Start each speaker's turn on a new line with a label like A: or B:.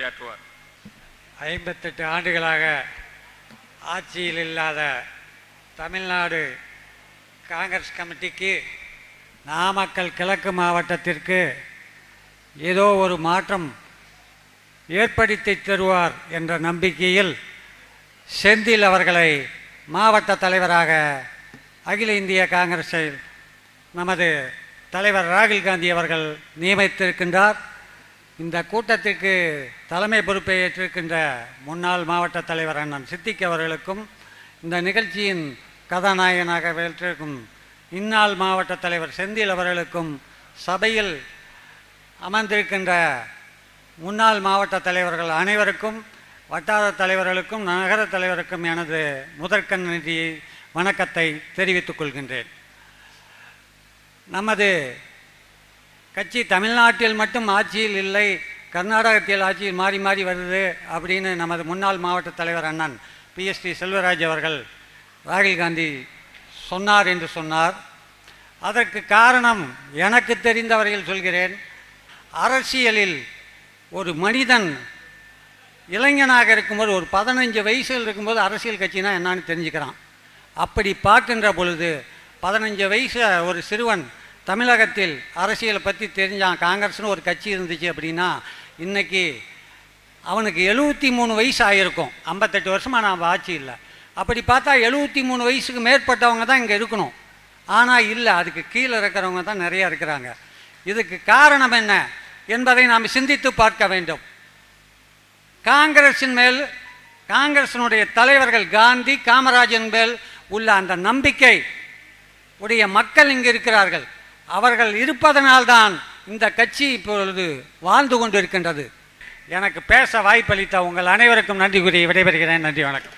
A: உரையாற்றுவார்.
B: 58 ஆண்டுகளாக ஆட்சியில் இல்லாத தமிழ்நாடு காங்கிரஸ் கமிட்டிக்கு நாமக்கல் கிழக்கு மாவட்டத்திற்கு ஏதோ ஒரு மாற்றம் ஏற்படுத்தி தருவார் என்ற நம்பிக்கையில் செந்தில் அவர்களை மாவட்ட தலைவராக அகில இந்திய காங்கிரஸை நமது தலைவர் ராகுல் காந்தி அவர்கள் நியமித்திருக்கின்றார். இந்த கூட்டத்திற்கு தலைமை பொறுப்பை ஏற்றிருக்கின்ற முன்னாள் மாவட்ட தலைவர் அண்ணன் சித்திக் அவர்களுக்கும், இந்த நிகழ்ச்சியின் கதாநாயகனாக ஏற்றிருக்கும் இந்நாள் மாவட்ட தலைவர் செந்தில் அவர்களுக்கும், சபையில் அமர்ந்திருக்கின்ற முன்னாள் மாவட்ட தலைவர்கள் அனைவருக்கும், வட்டார தலைவர்களுக்கும், நகர தலைவருக்கும் எனது முதற்கண் நன்றியை வணக்கத்தை தெரிவித்துக் கொள்கின்றேன். நமது கட்சி தமிழ்நாட்டில் மட்டும் ஆட்சியில் இல்லை, கர்நாடகத்தில் ஆட்சியில் மாறி மாறி வருது அப்படின்னு நமது முன்னாள் மாவட்ட தலைவர் அண்ணன் பிஎஸ்டி செல்வராஜ் அவர்கள் ராகுல் காந்தி சொன்னார் என்று சொன்னார். அதற்கு காரணம் எனக்கு தெரிந்தவரையில் சொல்கிறேன். அரசியலில் ஒரு மனிதன் இளைஞனாக இருக்கும்போது, ஒரு 15 வயசில் இருக்கும்போது அரசியல் கட்சினா என்னான்னு தெரிஞ்சுக்கிறான். அப்படி பார்க்கின்ற பொழுது 15 வயசு ஒரு சிறுவன் தமிழகத்தில் அரசியலை பற்றி தெரிஞ்சான், காங்கிரஸ்னு ஒரு கட்சி இருந்துச்சு அப்படின்னா இன்றைக்கி அவனுக்கு 73 வயசு ஆகியிருக்கும். 58 வருஷமாக நான் ஆட்சி இல்லை. அப்படி பார்த்தா 73 வயசுக்கு மேற்பட்டவங்க தான் இங்கே இருக்கணும். ஆனால் இல்லை, அதுக்கு கீழே இருக்கிறவங்க தான் நிறையா இருக்கிறாங்க. இதுக்கு காரணம் என்ன என்பதை நாம் சிந்தித்து பார்க்க வேண்டும். காங்கிரஸின் மேல், காங்கிரசினுடைய தலைவர்கள் காந்தி காமராஜன் மேல் உள்ள அந்த நம்பிக்கை உடைய மக்கள் இங்கு இருக்கிறார்கள். அவர்கள் இருப்பதனால்தான் இந்த கட்சி இப்பொழுது வாழ்ந்து கொண்டு இருக்கின்றது. எனக்கு பேச வாய்ப்பளித்த உங்கள் அனைவருக்கும் நன்றி கூறி விடைபெறுகிறேன். நன்றி, வணக்கம்.